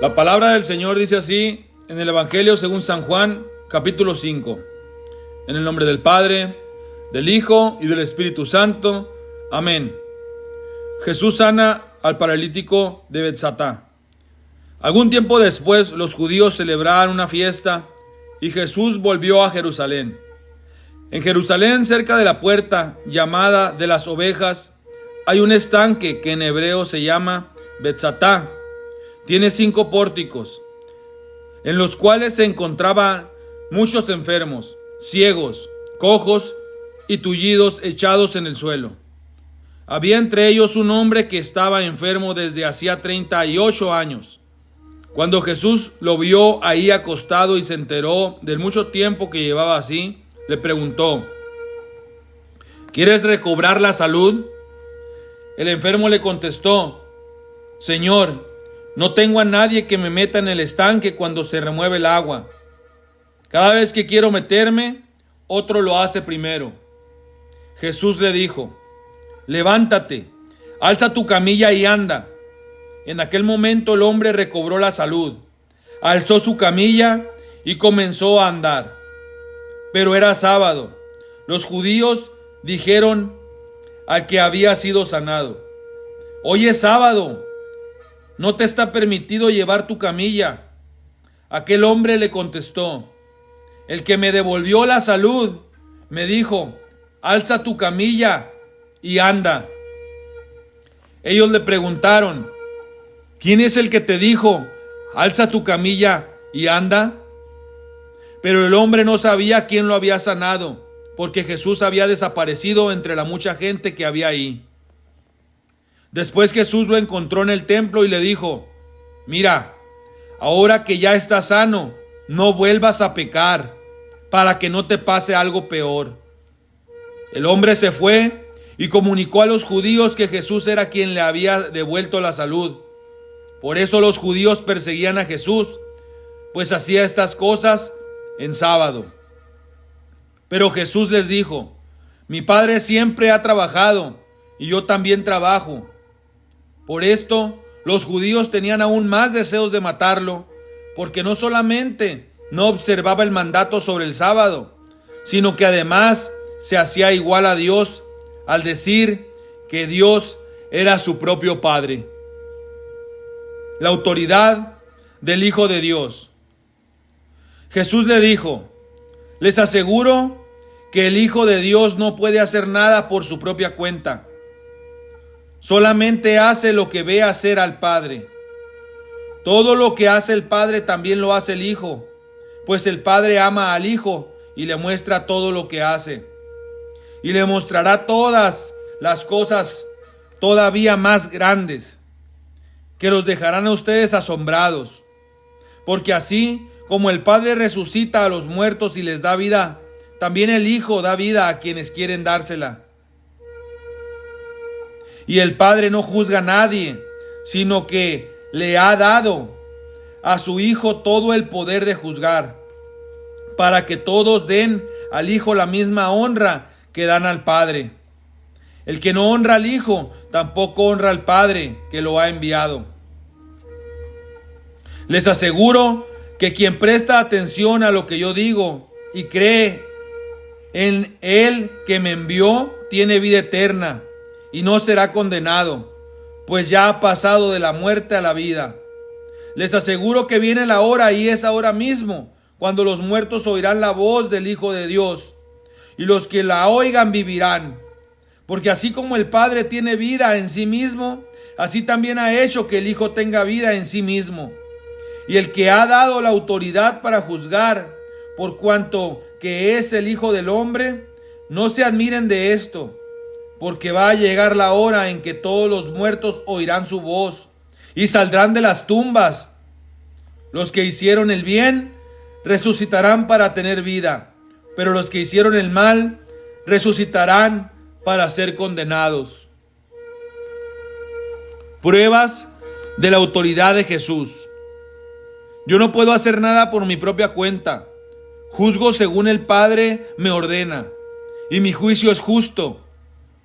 La palabra del Señor dice así en el Evangelio según San Juan, capítulo 5. En el nombre del Padre, del Hijo y del Espíritu Santo. Amén. Jesús sana al paralítico de Betsatá. Algún tiempo después, los judíos celebraban una fiesta y Jesús volvió a Jerusalén. En Jerusalén, cerca de la puerta llamada de las ovejas, hay un estanque que en hebreo se llama Betsatá. Tiene 5 pórticos, en los cuales se encontraban muchos enfermos, ciegos, cojos y tullidos echados en el suelo. Había entre ellos un hombre que estaba enfermo desde hacía 38 años. Cuando Jesús lo vio ahí acostado y se enteró del mucho tiempo que llevaba así, le preguntó: ¿quieres recobrar la salud? El enfermo le contestó: Señor, no tengo a nadie que me meta en el estanque cuando se remueve el agua. Cada vez que quiero meterme, otro lo hace primero. Jesús le dijo: levántate, alza tu camilla y anda. En aquel momento el hombre recobró la salud, alzó su camilla y comenzó a andar. Pero era sábado. Los judíos dijeron al que había sido sanado: hoy es sábado, no te está permitido llevar tu camilla. Aquel hombre le contestó: el que me devolvió la salud me dijo: alza tu camilla y anda. Ellos le preguntaron: ¿quién es el que te dijo: alza tu camilla y anda? Pero el hombre no sabía quién lo había sanado, porque Jesús había desaparecido entre la mucha gente que había ahí. Después Jesús lo encontró en el templo y le dijo: mira, ahora que ya estás sano, no vuelvas a pecar, para que no te pase algo peor. El hombre se fue y comunicó a los judíos que Jesús era quien le había devuelto la salud. Por eso los judíos perseguían a Jesús, pues hacía estas cosas en sábado. Pero Jesús les dijo: mi Padre siempre ha trabajado y yo también trabajo. Por esto, los judíos tenían aún más deseos de matarlo, porque no solamente no observaba el mandato sobre el sábado, sino que además se hacía igual a Dios al decir que Dios era su propio Padre. La autoridad del Hijo de Dios. Jesús le dijo: les aseguro que el Hijo de Dios no puede hacer nada por su propia cuenta. Solamente hace lo que ve hacer al Padre. Todo lo que hace el Padre también lo hace el Hijo, pues el Padre ama al Hijo y le muestra todo lo que hace. Y le mostrará todas las cosas todavía más grandes, que los dejarán a ustedes asombrados. Porque así como el Padre resucita a los muertos y les da vida, también el Hijo da vida a quienes quieren dársela. Y el Padre no juzga a nadie, sino que le ha dado a su Hijo todo el poder de juzgar, para que todos den al Hijo la misma honra que dan al Padre. El que no honra al Hijo, tampoco honra al Padre que lo ha enviado. Les aseguro que quien presta atención a lo que yo digo y cree en Él que me envió, tiene vida eterna y no será condenado, pues ya ha pasado de la muerte a la vida. Les aseguro que viene la hora, y es ahora mismo, cuando los muertos oirán la voz del Hijo de Dios, y los que la oigan vivirán. Porque así como el Padre tiene vida en sí mismo, así también ha hecho que el Hijo tenga vida en sí mismo. Y el que ha dado la autoridad para juzgar, por cuanto que es el Hijo del Hombre, no se admiren de esto, porque va a llegar la hora en que todos los muertos oirán su voz y saldrán de las tumbas. Los que hicieron el bien resucitarán para tener vida, pero los que hicieron el mal resucitarán para ser condenados. Pruebas de la autoridad de Jesús. Yo no puedo hacer nada por mi propia cuenta. Juzgo según el Padre me ordena, y mi juicio es justo,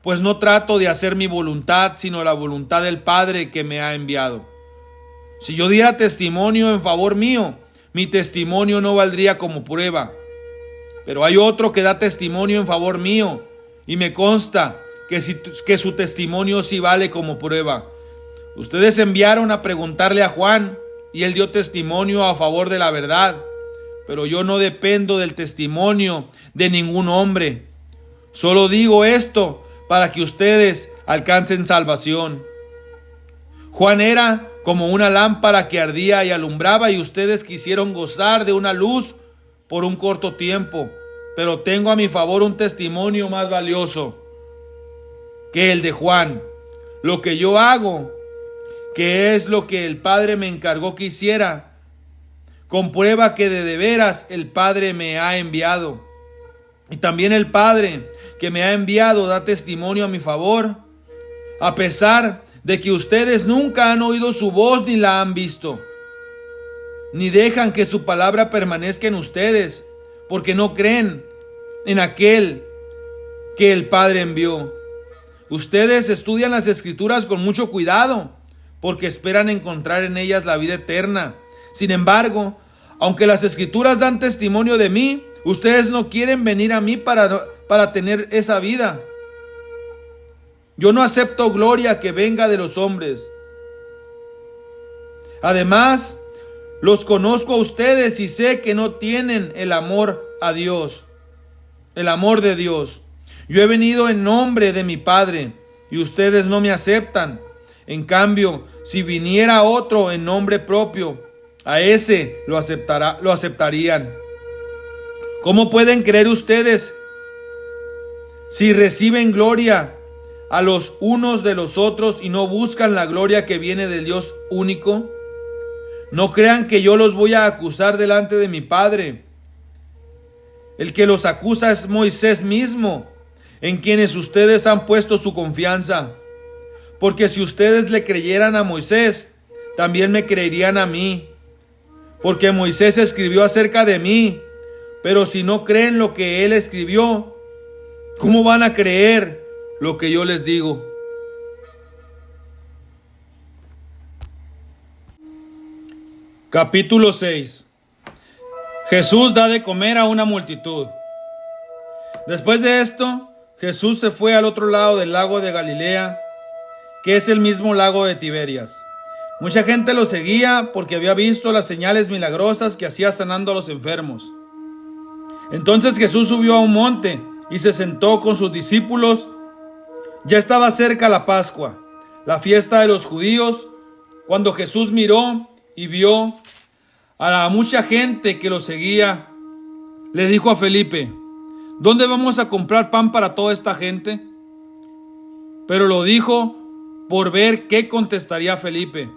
pues no trato de hacer mi voluntad, sino la voluntad del Padre que me ha enviado. Si yo diera testimonio en favor mío, mi testimonio no valdría como prueba. Pero hay otro que da testimonio en favor mío, y me consta que su testimonio sí vale como prueba. Ustedes enviaron a preguntarle a Juan, y él dio testimonio a favor de la verdad. Pero yo no dependo del testimonio de ningún hombre. Solo digo esto para que ustedes alcancen salvación. Juan era como una lámpara que ardía y alumbraba, y ustedes quisieron gozar de una luz por un corto tiempo. Pero tengo a mi favor un testimonio más valioso que el de Juan. Lo que yo hago, que es lo que el Padre me encargó que hiciera, comprueba que de veras el Padre me ha enviado. Y también el Padre que me ha enviado da testimonio a mi favor, a pesar de que ustedes nunca han oído su voz ni la han visto, ni dejan que su palabra permanezca en ustedes, porque no creen en aquel que el Padre envió. Ustedes estudian las Escrituras con mucho cuidado, porque esperan encontrar en ellas la vida eterna. Sin embargo, aunque las Escrituras dan testimonio de mí, ustedes no quieren venir a mí para tener esa vida. Yo no acepto gloria que venga de los hombres. Además, los conozco a ustedes y sé que no tienen el amor a Dios, el amor de Dios. Yo he venido en nombre de mi Padre y ustedes no me aceptan. En cambio, si viniera otro en nombre propio, a ese lo aceptarían. ¿Cómo pueden creer ustedes si reciben gloria a los unos de los otros y no buscan la gloria que viene del Dios único? No crean que yo los voy a acusar delante de mi Padre. El que los acusa es Moisés mismo, en quienes ustedes han puesto su confianza. Porque si ustedes le creyeran a Moisés, también me creerían a mí, porque Moisés escribió acerca de mí. Pero si no creen lo que él escribió, ¿cómo van a creer lo que yo les digo? Capítulo 6. Jesús da de comer a una multitud. Después de esto, Jesús se fue al otro lado del lago de Galilea, que es el mismo lago de Tiberias. Mucha gente lo seguía porque había visto las señales milagrosas que hacía sanando a los enfermos. Entonces Jesús subió a un monte y se sentó con sus discípulos. Ya estaba cerca la Pascua, la fiesta de los judíos. Cuando Jesús miró y vio a la mucha gente que lo seguía, le dijo a Felipe: ¿dónde vamos a comprar pan para toda esta gente? Pero lo dijo por ver qué contestaría Felipe,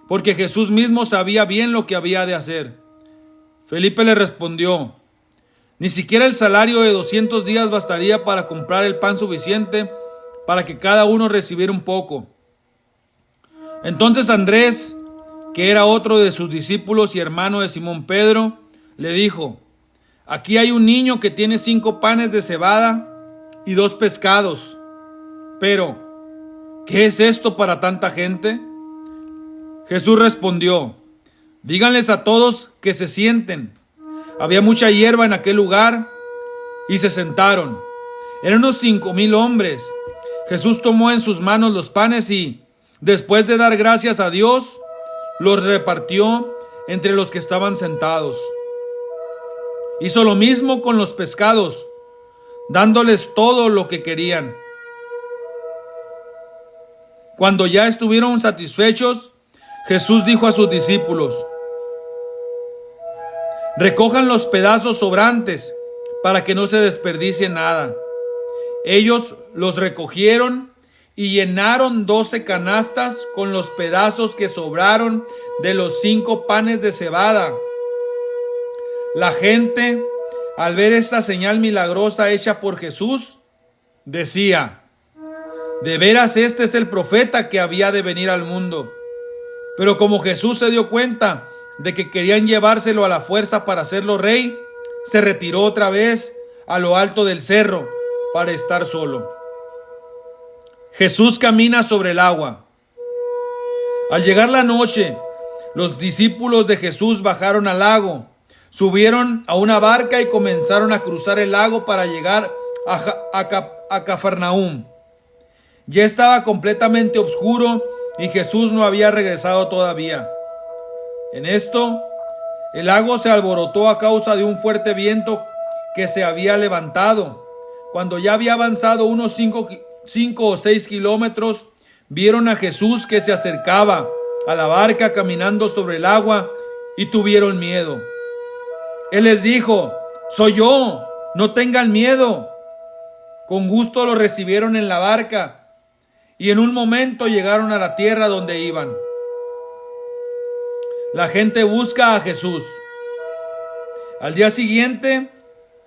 porque Jesús mismo sabía bien lo que había de hacer. Felipe le respondió: ni siquiera el salario de 200 días bastaría para comprar el pan suficiente para que cada uno recibiera un poco. Entonces Andrés, que era otro de sus discípulos y hermano de Simón Pedro, le dijo: aquí hay un niño que tiene 5 panes de cebada y 2 pescados. Pero, ¿qué es esto para tanta gente? Jesús respondió: díganles a todos que se sienten. Había mucha hierba en aquel lugar y se sentaron. Eran unos 5,000 hombres. Jesús tomó en sus manos los panes y, después de dar gracias a Dios, los repartió entre los que estaban sentados. Hizo lo mismo con los pescados, dándoles todo lo que querían. Cuando ya estuvieron satisfechos, Jesús dijo a sus discípulos: recojan los pedazos sobrantes para que no se desperdicie nada. Ellos los recogieron y llenaron 12 canastas con los pedazos que sobraron de los 5 panes de cebada. La gente, al ver esta señal milagrosa hecha por Jesús, decía: de veras este es el profeta que había de venir al mundo. Pero como Jesús se dio cuenta de que querían llevárselo a la fuerza para hacerlo rey, se retiró otra vez a lo alto del cerro para estar solo. Jesús camina sobre el agua. Al llegar la noche, los discípulos de Jesús bajaron al lago, subieron a una barca y comenzaron a cruzar el lago para llegar a Cafarnaúm. Ya estaba completamente oscuro y Jesús no había regresado todavía. En esto, el lago se alborotó a causa de un fuerte viento que se había levantado. Cuando ya había avanzado unos 5 o 6 kilómetros, vieron a Jesús que se acercaba a la barca caminando sobre el agua y tuvieron miedo. Él les dijo: «Soy yo, no tengan miedo». Con gusto lo recibieron en la barca y en un momento llegaron a la tierra donde iban. La gente busca a Jesús. Al día siguiente,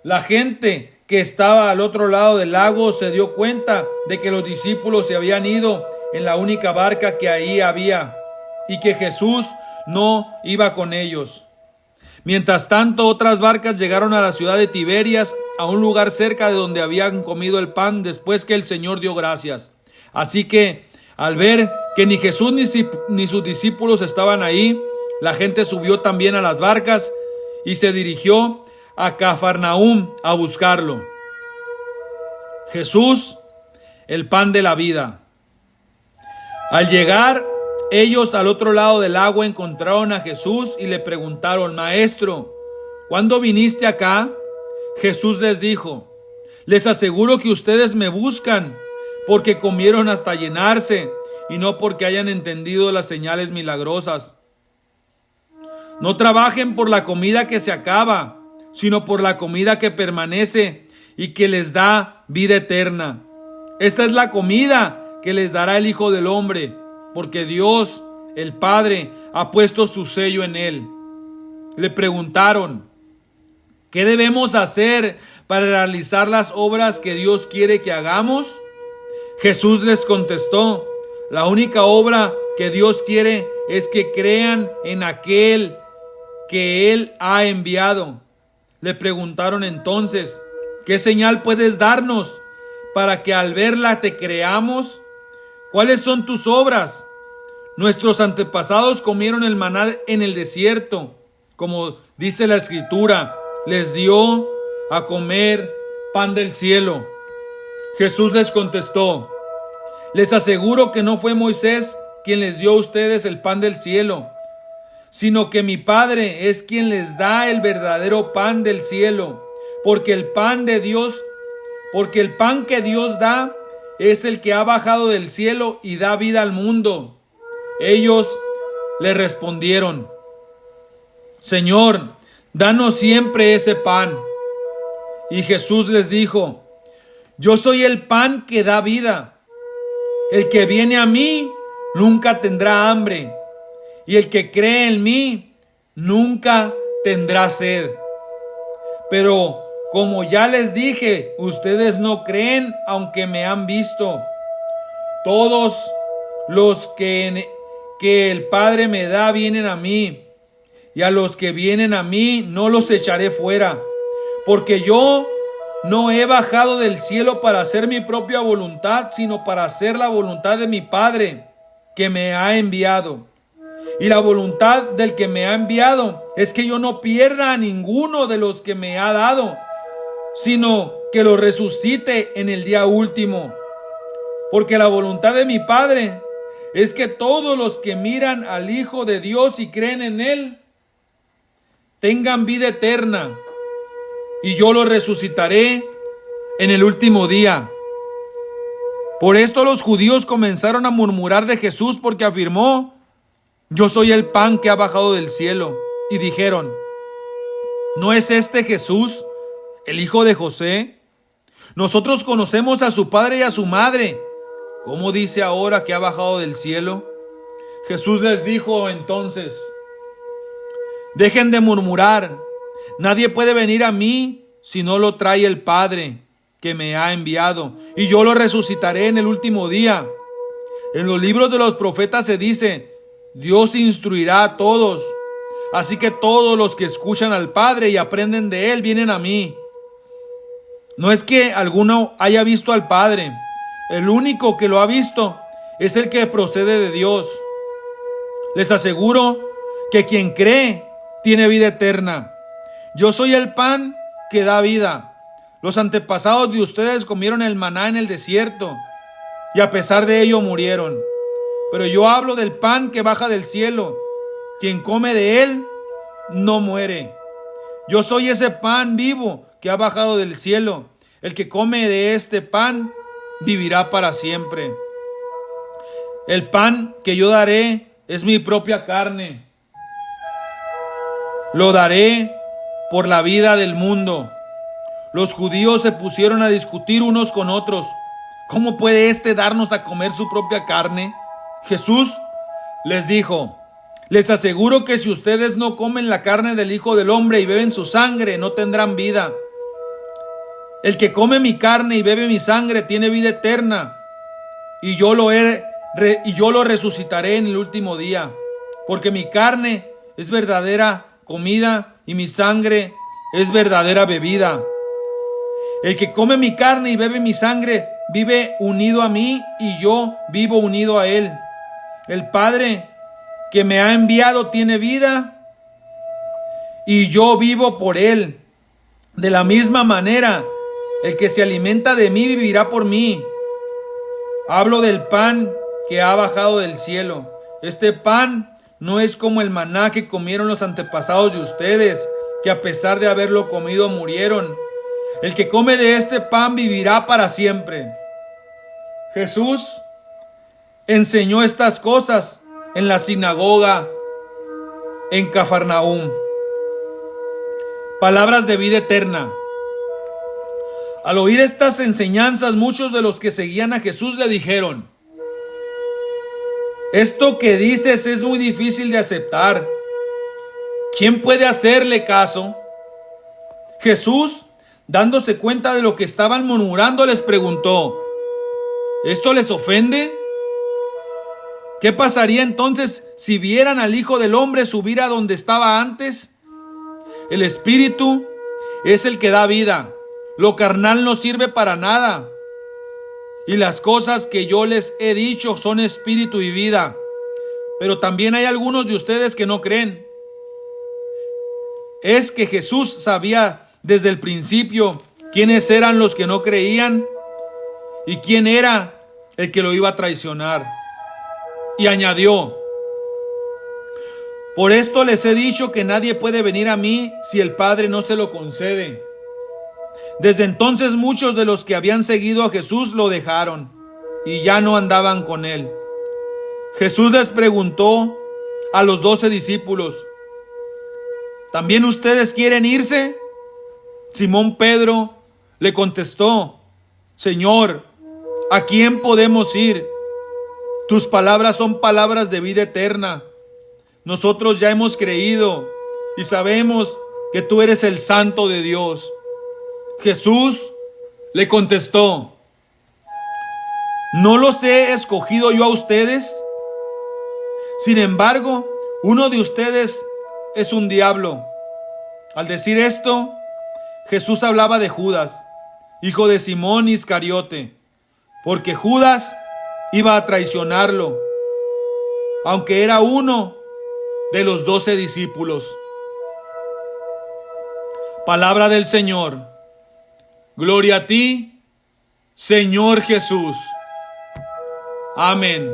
la gente que estaba al otro lado del lago se dio cuenta de que los discípulos se habían ido en la única barca que ahí había y que Jesús no iba con ellos. Mientras tanto, otras barcas llegaron a la ciudad de Tiberias, a un lugar cerca de donde habían comido el pan después que el Señor dio gracias. Así que, al ver que ni Jesús ni sus discípulos estaban ahí, la gente subió también a las barcas y se dirigió a Cafarnaúm a buscarlo. Jesús, el pan de la vida. Al llegar ellos al otro lado del agua, encontraron a Jesús y le preguntaron: «Maestro, ¿cuándo viniste acá?». Jesús les dijo: «Les aseguro que ustedes me buscan porque comieron hasta llenarse y no porque hayan entendido las señales milagrosas. No trabajen por la comida que se acaba, sino por la comida que permanece y que les da vida eterna. Esta es la comida que les dará el Hijo del Hombre, porque Dios, el Padre, ha puesto su sello en él». Le preguntaron: «¿Qué debemos hacer para realizar las obras que Dios quiere que hagamos?». Jesús les contestó: «La única obra que Dios quiere es que crean en aquel que Él ha enviado». Le preguntaron entonces: «¿Qué señal puedes darnos para que al verla te creamos? ¿Cuáles son tus obras?». «Nuestros antepasados comieron el maná en el desierto, como dice la Escritura, les dio a comer pan del cielo». Jesús les contestó: «Les aseguro que no fue Moisés quien les dio a ustedes el pan del cielo, sino que mi Padre es quien les da el verdadero pan del cielo, porque el pan que Dios da es el que ha bajado del cielo y da vida al mundo». Ellos le respondieron: «Señor, danos siempre ese pan». Y Jesús les dijo: «Yo soy el pan que da vida. El que viene a mí nunca tendrá hambre, y el que cree en mí nunca tendrá sed. Pero como ya les dije, ustedes no creen aunque me han visto. Todos los que el Padre me da vienen a mí, y a los que vienen a mí no los echaré fuera, porque yo no he bajado del cielo para hacer mi propia voluntad, sino para hacer la voluntad de mi Padre que me ha enviado. Y la voluntad del que me ha enviado es que yo no pierda a ninguno de los que me ha dado, sino que lo resucite en el día último. Porque la voluntad de mi Padre es que todos los que miran al Hijo de Dios y creen en Él tengan vida eterna, y yo lo resucitaré en el último día». Por esto los judíos comenzaron a murmurar de Jesús, porque afirmó: «Yo soy el pan que ha bajado del cielo». Y dijeron: ¿no es este Jesús, el hijo de José? Nosotros conocemos a su padre y a su madre. ¿Cómo dice ahora que ha bajado del cielo? Jesús les dijo entonces: «Dejen de murmurar. Nadie puede venir a mí si no lo trae el Padre que me ha enviado, y yo lo resucitaré en el último día». En los libros de los profetas se dice: «Dios instruirá a todos». Así que todos los que escuchan al Padre y aprenden de Él vienen a mí. No es que alguno haya visto al Padre. El único que lo ha visto es el que procede de Dios. Les aseguro que quien cree tiene vida eterna. Yo soy el pan que da vida. Los antepasados de ustedes comieron el maná en el desierto y a pesar de ello murieron. Pero yo hablo del pan que baja del cielo. Quien come de él no muere. Yo soy ese pan vivo que ha bajado del cielo. El que come de este pan vivirá para siempre. El pan que yo daré es mi propia carne. Lo daré por la vida del mundo. Los judíos se pusieron a discutir unos con otros. ¿Cómo puede éste darnos a comer su propia carne? Jesús les dijo: les aseguro que si ustedes no comen la carne del Hijo del Hombre y beben su sangre, no tendrán vida. El que come mi carne y bebe mi sangre tiene vida eterna, y yo lo resucitaré en el último día, porque mi carne es verdadera comida y mi sangre es verdadera bebida. El que come mi carne y bebe mi sangre vive unido a mí y yo vivo unido a él. El Padre que me ha enviado tiene vida y yo vivo por él. De la misma manera, el que se alimenta de mí vivirá por mí. Hablo del pan que ha bajado del cielo. Este pan no es como el maná que comieron los antepasados de ustedes, que a pesar de haberlo comido murieron. El que come de este pan vivirá para siempre. Jesús enseñó estas cosas en la sinagoga en Cafarnaúm. Palabras de vida eterna. Al oír estas enseñanzas, muchos de los que seguían a Jesús le dijeron: esto que dices es muy difícil de aceptar. ¿Quién puede hacerle caso? Jesús, dándose cuenta de lo que estaban murmurando, les preguntó: ¿esto les ofende? ¿Qué pasaría entonces si vieran al Hijo del Hombre subir a donde estaba antes? El Espíritu es el que da vida. Lo carnal no sirve para nada. Y las cosas que yo les he dicho son espíritu y vida. Pero también hay algunos de ustedes que no creen. Es que Jesús sabía desde el principio quiénes eran los que no creían y quién era el que lo iba a traicionar. Y añadió: por esto les he dicho que nadie puede venir a mí si el Padre no se lo concede. Desde entonces muchos de los que habían seguido a Jesús lo dejaron y ya no andaban con él. Jesús les preguntó a los 12 discípulos: ¿también ustedes quieren irse? Simón Pedro le contestó: Señor, ¿a quién podemos ir? Tus palabras son palabras de vida eterna. Nosotros ya hemos creído y sabemos que tú eres el Santo de Dios. Jesús le contestó: ¿no los he escogido yo a ustedes? Sin embargo, uno de ustedes es un diablo. Al decir esto, Jesús hablaba de Judas, hijo de Simón Iscariote, porque Judas iba a traicionarlo, aunque era uno de los 12 discípulos. Palabra del Señor. Gloria a ti, Señor Jesús. Amén.